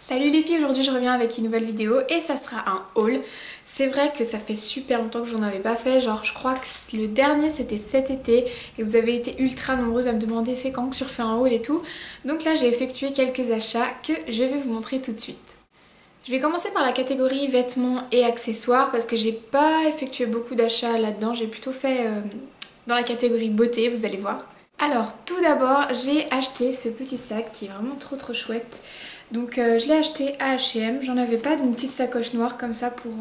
Salut les filles, aujourd'hui je reviens avec une nouvelle vidéo et ça sera un haul. C'est vrai que ça fait super longtemps que j'en avais pas fait, genre je crois que le dernier c'était cet été et vous avez été ultra nombreuses à me demander c'est quand que je refais un haul et tout. Donc là j'ai effectué quelques achats que je vais vous montrer tout de suite. Je vais commencer par la catégorie vêtements et accessoires parce que j'ai pas effectué beaucoup d'achats là-dedans, j'ai plutôt fait dans la catégorie beauté, vous allez voir. Alors tout d'abord j'ai acheté ce petit sac qui est vraiment trop chouette. Donc je l'ai acheté à H&M, j'en avais pas d'une petite sacoche noire comme ça pour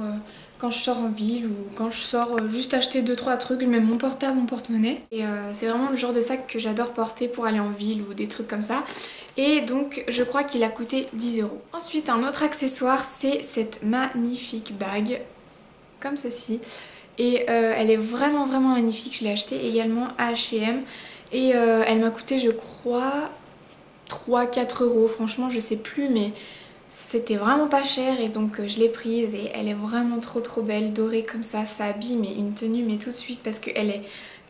quand je sors en ville ou quand je sors juste acheter 2-3 trucs, je mets mon portable, mon porte-monnaie. Et c'est vraiment le genre de sac que j'adore porter pour aller en ville ou des trucs comme ça. Et donc je crois qu'il a coûté 10 €. Ensuite un autre accessoire c'est cette magnifique bague, comme ceci. Et elle est vraiment magnifique, je l'ai achetée également à H&M. Et elle m'a coûté je crois 3-4 €, franchement je sais plus, mais c'était vraiment pas cher et donc je l'ai prise et elle est vraiment trop belle, dorée comme ça habille mais une tenue mais tout de suite parce qu'elle est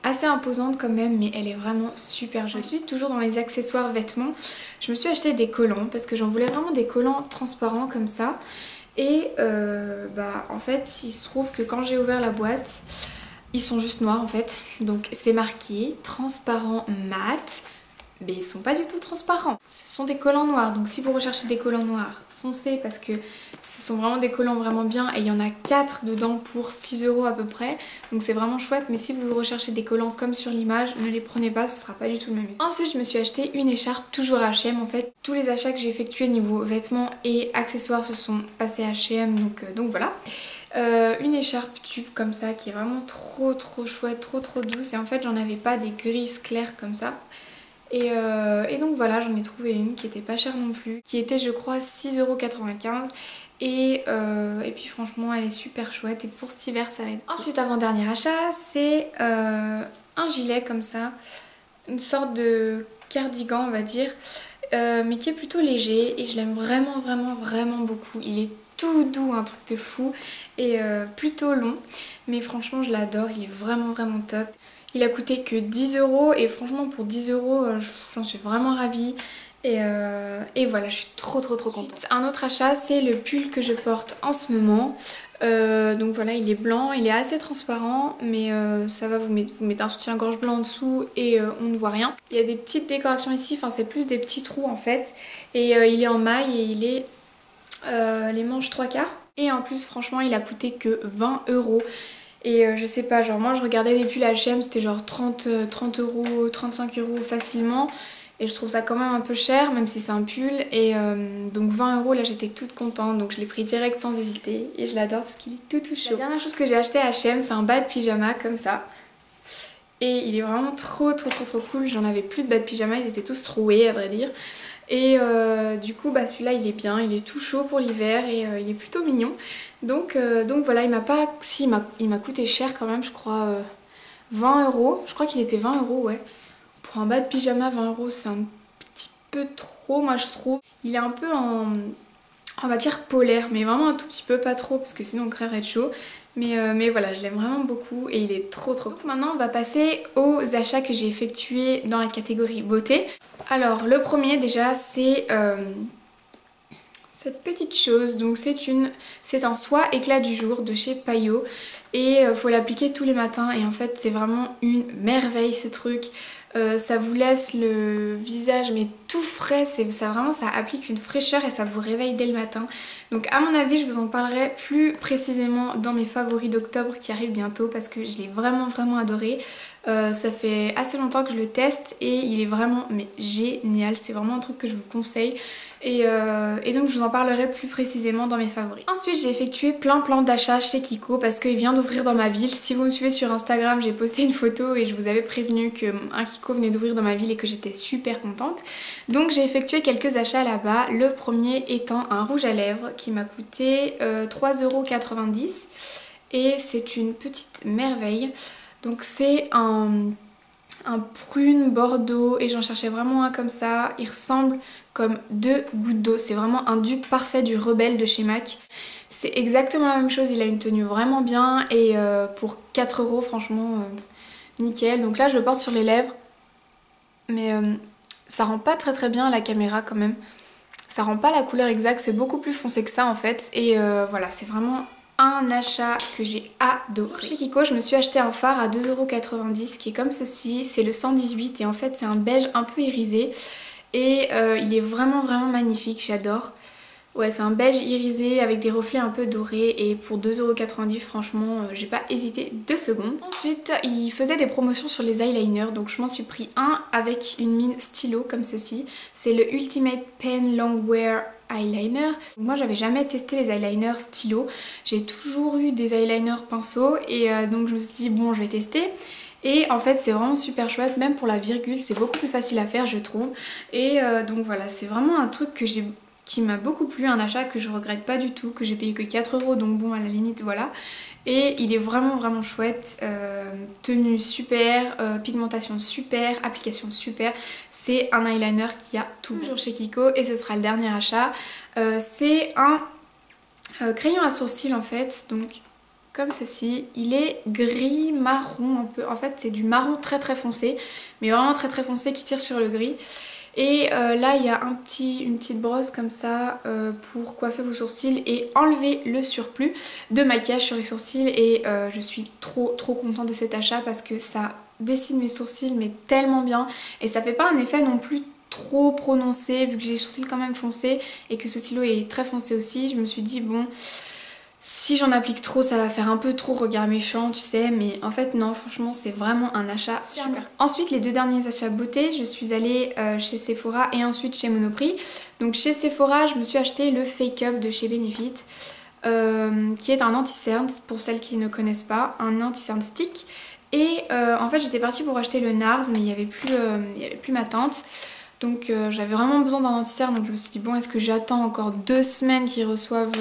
assez imposante quand même, mais elle est vraiment super jolie. Ensuite, toujours dans les accessoires vêtements, je me suis acheté des collants parce que j'en voulais vraiment des collants transparents comme ça. Et en fait il se trouve que quand j'ai ouvert la boîte, ils sont juste noirs en fait, donc c'est marqué transparent mat. Mais ils sont pas du tout transparents. Ce sont des collants noirs, donc si vous recherchez des collants noirs, foncez parce que ce sont vraiment des collants vraiment bien et il y en a 4 dedans pour 6 € à peu près. Donc c'est vraiment chouette, mais si vous recherchez des collants comme sur l'image, ne les prenez pas, ce sera pas du tout le même effet. Ensuite je me suis acheté une écharpe, toujours à H&M en fait. Tous les achats que j'ai effectués niveau vêtements et accessoires se sont passés à H&M, donc voilà. Une écharpe tube comme ça qui est vraiment trop chouette, trop douce, et en fait j'en avais pas des grises claires comme ça. Et donc voilà, j'en ai trouvé une qui était pas chère non plus, qui était je crois 6,95 €. Et puis franchement elle est super chouette et pour cet hiver ça va être... Ensuite avant-dernier achat, c'est un gilet comme ça, une sorte de cardigan on va dire, mais qui est plutôt léger et je l'aime vraiment beaucoup. Il est tout doux, un truc de fou, et plutôt long, mais franchement je l'adore, il est vraiment top. Il a coûté que 10 € et franchement pour 10 € j'en suis vraiment ravie. Et voilà, je suis trop contente. Un autre achat, c'est le pull que je porte en ce moment. Donc voilà, il est blanc, il est assez transparent, mais ça va, vous mettez un soutien-gorge blanc en dessous et on ne voit rien. Il y a des petites décorations ici, enfin c'est plus des petits trous en fait. Et il est en maille et il est les manches 3/4. Et en plus franchement il a coûté que 20 €. Et je sais pas, genre moi je regardais des pulls H&M, c'était genre 30 €, 35 € facilement. Et je trouve ça quand même un peu cher, même si c'est un pull. Et donc 20 € là j'étais toute contente, donc je l'ai pris direct sans hésiter. Et je l'adore parce qu'il est tout chaud. La dernière chose que j'ai acheté à H&M, c'est un bas de pyjama comme ça. Et il est vraiment trop cool, j'en avais plus de bas de pyjama, ils étaient tous troués à vrai dire. Et du coup celui-là il est bien, il est tout chaud pour l'hiver et il est plutôt mignon. Donc voilà, il m'a pas... Si, il m'a coûté cher quand même, je crois 20 €. Je crois qu'il était 20 € ouais. Pour un bas de pyjama 20 € c'est un petit peu trop moi je trouve. Il est un peu en... on va dire polaire, mais vraiment un tout petit peu, pas trop parce que sinon on crèverait de chaud. Mais voilà, je l'aime vraiment beaucoup et il est trop cool. Donc maintenant on va passer aux achats que j'ai effectués dans la catégorie beauté. Alors le premier déjà c'est cette petite chose, donc c'est un soie éclat du jour de chez Payot. Et faut l'appliquer tous les matins et en fait c'est vraiment une merveille ce truc. Ça vous laisse le visage mais tout frais, ça applique une fraîcheur et ça vous réveille dès le matin. Donc à mon avis je vous en parlerai plus précisément dans mes favoris d'octobre qui arrivent bientôt parce que je l'ai vraiment adoré. Ça fait assez longtemps que je le teste et il est vraiment génial, c'est vraiment un truc que je vous conseille. Et donc je vous en parlerai plus précisément dans mes favoris. Ensuite j'ai effectué plein d'achats chez Kiko parce qu'il vient d'ouvrir dans ma ville. Si vous me suivez sur Instagram, j'ai posté une photo et je vous avais prévenu qu'un Kiko venait d'ouvrir dans ma ville et que j'étais super contente. Donc j'ai effectué quelques achats là-bas. Le premier étant un rouge à lèvres qui m'a coûté 3,90 € et c'est une petite merveille. Donc c'est un prune bordeaux et j'en cherchais vraiment un comme ça. Il ressemble comme 2 gouttes d'eau. C'est vraiment un dupe parfait du Rebelle de chez MAC. C'est exactement la même chose, il a une tenue vraiment bien et pour 4 € franchement nickel. Donc là je le porte sur les lèvres mais ça rend pas très bien à la caméra quand même. Ça rend pas la couleur exacte, c'est beaucoup plus foncé que ça en fait. Et voilà, c'est vraiment un achat que j'ai adoré. Chez Kiko, je me suis acheté un fard à 2,90 € qui est comme ceci. C'est le 118 et en fait c'est un beige un peu irisé. Et il est vraiment magnifique, j'adore. Ouais, c'est un beige irisé avec des reflets un peu dorés et pour 2,90 € franchement j'ai pas hésité 2 secondes. Ensuite il faisait des promotions sur les eyeliners, donc je m'en suis pris un avec une mine stylo comme ceci. C'est le Ultimate Pen Longwear Eyeliner. Moi j'avais jamais testé les eyeliners stylo, j'ai toujours eu des eyeliners pinceau et donc je me suis dit bon je vais tester. Et en fait c'est vraiment super chouette, même pour la virgule c'est beaucoup plus facile à faire je trouve. Et donc voilà, c'est vraiment un truc qui m'a beaucoup plu, un achat que je regrette pas du tout, que j'ai payé que 4 € donc bon à la limite voilà. Et il est vraiment chouette, tenue super, pigmentation super, application super. C'est un eyeliner qui a tout. Toujours chez Kiko et ce sera le dernier achat. C'est un crayon à sourcils en fait, donc comme ceci. Il est gris marron un peu, en fait c'est du marron très foncé, mais vraiment très foncé qui tire sur le gris. Et là il y a une petite brosse comme ça pour coiffer vos sourcils et enlever le surplus de maquillage sur les sourcils. Et je suis trop contente de cet achat parce que ça dessine mes sourcils mais tellement bien. Et ça fait pas un effet non plus trop prononcé vu que j'ai les sourcils quand même foncés et que ce stylo est très foncé aussi. Je me suis dit bon... si j'en applique trop ça va faire un peu trop regard méchant tu sais, mais en fait non, franchement c'est vraiment un achat super. Ensuite les deux derniers achats beauté, je suis allée chez Sephora et ensuite chez Monoprix. Donc chez Sephora je me suis acheté le Fake Up de chez Benefit qui est un anti-cerne pour celles qui ne connaissent pas, un anti-cerne stick. Et en fait j'étais partie pour acheter le NARS mais il n'y avait plus ma teinte. Donc j'avais vraiment besoin d'un anti-cerne, donc je me suis dit bon est-ce que j'attends encore 2 semaines qu'ils reçoivent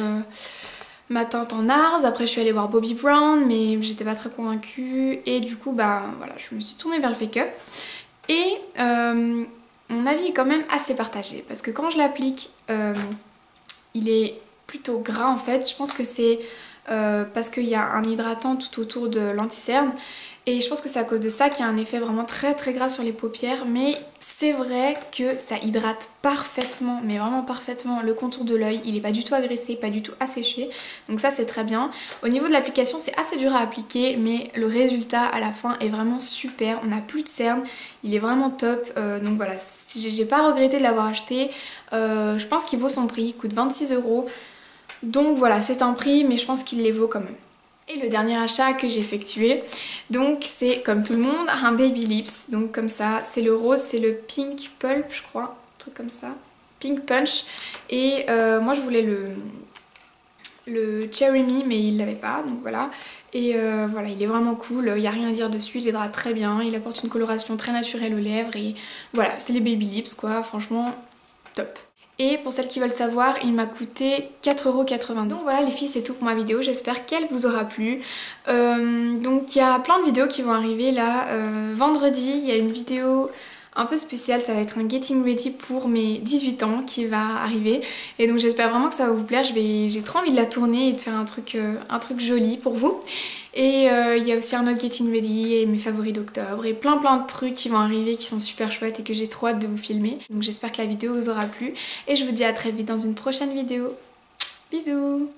ma teinte en NARS. Après je suis allée voir Bobbi Brown mais j'étais pas très convaincue et du coup bah voilà, je me suis tournée vers le Fake Up. Et mon avis est quand même assez partagé parce que quand je l'applique il est plutôt gras en fait. Je pense que c'est parce qu'il y a un hydratant tout autour de l'anti-cerne et je pense que c'est à cause de ça qu'il y a un effet vraiment très gras sur les paupières. Mais c'est vrai que ça hydrate parfaitement, mais vraiment parfaitement le contour de l'œil. Il est pas du tout agressé, pas du tout asséché, donc ça c'est très bien. Au niveau de l'application c'est assez dur à appliquer mais le résultat à la fin est vraiment super. On n'a plus de cernes, il est vraiment top. Donc voilà, si j'ai pas regretté de l'avoir acheté. Je pense qu'il vaut son prix, il coûte 26 €. Donc voilà, c'est un prix mais je pense qu'il les vaut quand même. Et le dernier achat que j'ai effectué, donc c'est comme tout le monde un Baby Lips, donc comme ça, c'est le rose, c'est le Pink Pulp je crois, un truc comme ça, Pink Punch. Et moi je voulais le Cherry Me mais il l'avait pas, donc voilà. Et voilà, il est vraiment cool, il n'y a rien à dire dessus, il hydrate très bien, il apporte une coloration très naturelle aux lèvres et voilà, c'est les Baby Lips quoi, franchement top. Et pour celles qui veulent savoir, il m'a coûté 4,90 €. Donc voilà les filles, c'est tout pour ma vidéo, j'espère qu'elle vous aura plu. Donc il y a plein de vidéos qui vont arriver là. Vendredi, il y a une vidéo un peu spéciale, ça va être un getting ready pour mes 18 ans qui va arriver. Et donc j'espère vraiment que ça va vous plaire, j'ai trop envie de la tourner et de faire un truc joli pour vous. Et il y a aussi un autre getting ready et mes favoris d'octobre et plein de trucs qui vont arriver qui sont super chouettes et que j'ai trop hâte de vous filmer. Donc j'espère que la vidéo vous aura plu et je vous dis à très vite dans une prochaine vidéo. Bisous!